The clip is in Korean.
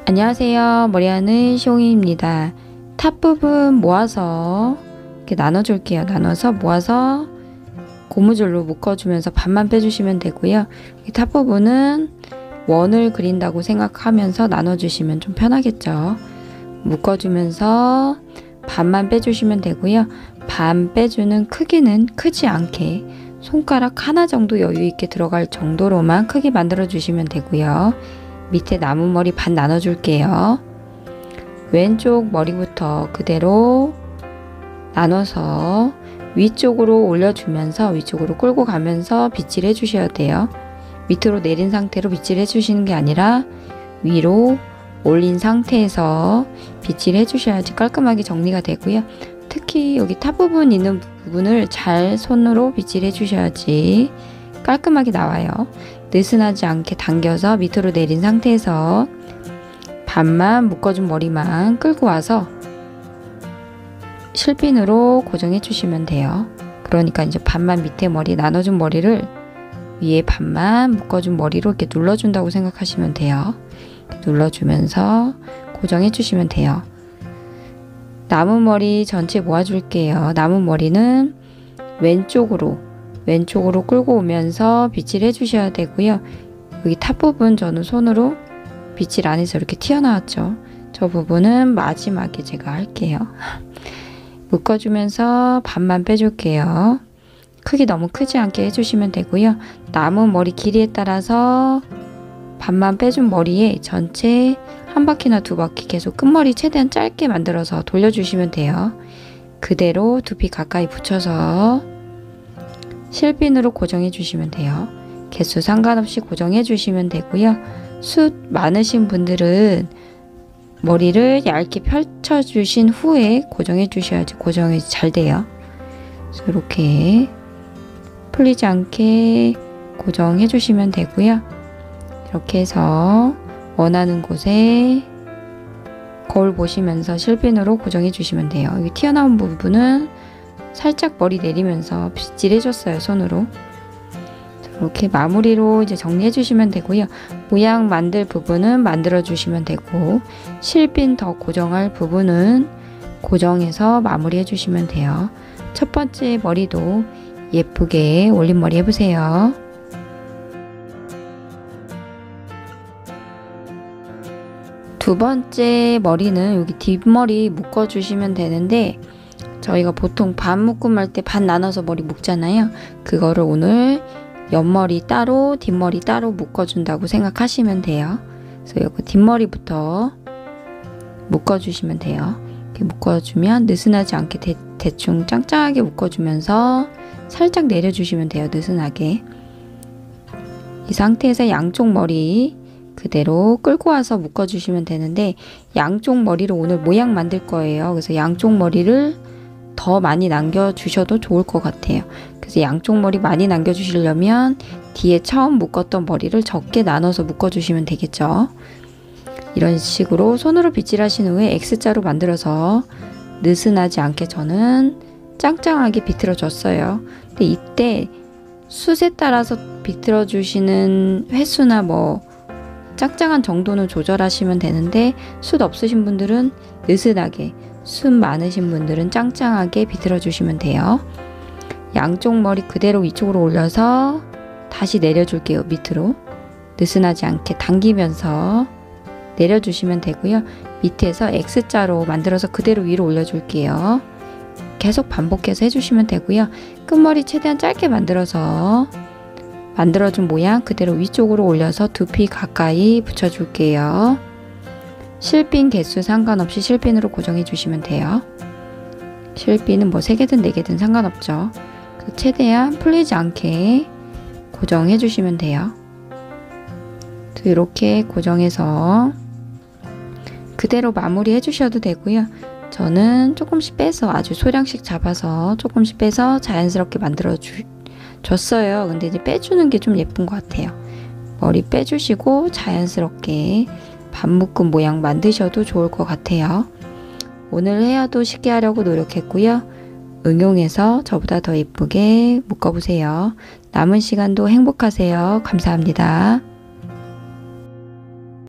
안녕하세요. 머리하는 쇼잉입니다. 탑 부분 모아서 이렇게 나눠줄게요. 나눠서 모아서 고무줄로 묶어주면서 반만 빼주시면 되고요. 이 탑 부분은 원을 그린다고 생각하면서 나눠주시면 좀 편하겠죠. 묶어주면서 반만 빼주시면 되고요. 반 빼주는 크기는 크지 않게 손가락 하나 정도 여유 있게 들어갈 정도로만 크게 만들어 주시면 되고요. 밑에 남은 머리 반 나눠 줄게요. 왼쪽 머리부터 그대로 나눠서 위쪽으로 올려주면서 위쪽으로 끌고 가면서 빗질 해주셔야 돼요. 밑으로 내린 상태로 빗질 해주시는 게 아니라 위로 올린 상태에서 빗질 해주셔야지 깔끔하게 정리가 되고요. 특히 여기 탑 부분 있는 부분을 잘 손으로 빗질 해주셔야지 깔끔하게 나와요. 느슨하지 않게 당겨서 밑으로 내린 상태에서 반만 묶어준 머리만 끌고 와서 실핀으로 고정해 주시면 돼요. 그러니까 이제 반만 밑에 머리 나눠준 머리를 위에 반만 묶어준 머리로 이렇게 눌러준다고 생각하시면 돼요. 눌러주면서 고정해 주시면 돼요. 남은 머리 전체 모아줄게요. 남은 머리는 왼쪽으로 끌고 오면서 빗질 해주셔야 되고요. 여기 탑 부분 저는 손으로 빗질 안 해서 이렇게 튀어나왔죠. 저 부분은 마지막에 제가 할게요. 묶어주면서 반만 빼줄게요. 크기 너무 크지 않게 해주시면 되고요. 남은 머리 길이에 따라서 반만 빼준 머리에 전체 한 바퀴나 두 바퀴 계속 끝머리 최대한 짧게 만들어서 돌려주시면 돼요. 그대로 두피 가까이 붙여서 실핀으로 고정해 주시면 돼요. 개수 상관없이 고정해 주시면 되고요. 숱 많으신 분들은 머리를 얇게 펼쳐 주신 후에 고정해 주셔야지 고정이 잘 돼요. 그래서 이렇게 풀리지 않게 고정해 주시면 되고요. 이렇게 해서 원하는 곳에 거울 보시면서 실핀으로 고정해 주시면 돼요. 여기 튀어나온 부분은 살짝 머리 내리면서 빗질 해줬어요. 손으로. 이렇게 마무리로 이제 정리해 주시면 되고요. 모양 만들 부분은 만들어 주시면 되고 실핀 더 고정할 부분은 고정해서 마무리해 주시면 돼요. 첫 번째 머리도 예쁘게 올림머리 해보세요. 두 번째 머리는 여기 뒷머리 묶어 주시면 되는데 저희가 보통 반 묶음할 때 반 나눠서 머리 묶잖아요. 그거를 오늘 옆머리 따로 뒷머리 따로 묶어준다고 생각하시면 돼요. 그래서 여기 뒷머리부터 묶어주시면 돼요. 이렇게 묶어주면 느슨하지 않게 대충 짱짱하게 묶어주면서 살짝 내려주시면 돼요. 느슨하게. 이 상태에서 양쪽 머리 그대로 끌고 와서 묶어주시면 되는데 양쪽 머리로 오늘 모양 만들 거예요. 그래서 양쪽 머리를 더 많이 남겨주셔도 좋을 것 같아요. 그래서 양쪽 머리 많이 남겨주시려면 뒤에 처음 묶었던 머리를 적게 나눠서 묶어주시면 되겠죠. 이런 식으로 손으로 빗질 하신 후에 X자로 만들어서 느슨하지 않게 저는 짱짱하게 비틀어 줬어요. 근데 이때 숱에 따라서 비틀어 주시는 횟수나 뭐 짱짱한 정도는 조절하시면 되는데 숱 없으신 분들은 느슨하게, 숱 많으신 분들은 짱짱하게 비틀어 주시면 돼요. 양쪽 머리 그대로 위쪽으로 올려서 다시 내려줄게요. 밑으로 느슨하지 않게 당기면서 내려주시면 되고요. 밑에서 X자로 만들어서 그대로 위로 올려줄게요. 계속 반복해서 해주시면 되고요. 끝머리 최대한 짧게 만들어서 만들어준 모양 그대로 위쪽으로 올려서 두피 가까이 붙여줄게요. 실핀 개수 상관없이 실핀으로 고정해 주시면 돼요. 실핀은 뭐 3개든 4개든 상관없죠. 최대한 풀리지 않게 고정해 주시면 돼요. 이렇게 고정해서 그대로 마무리 해주셔도 되고요. 저는 조금씩 빼서 아주 소량씩 잡아서 조금씩 빼서 자연스럽게 만들어 줬어요. 근데 이제 빼주는 게 좀 예쁜 것 같아요. 머리 빼주시고 자연스럽게 반묶음 모양 만드셔도 좋을 것 같아요. 오늘 헤어도 쉽게 하려고 노력했고요. 응용해서 저보다 더 예쁘게 묶어보세요. 남은 시간도 행복하세요. 감사합니다.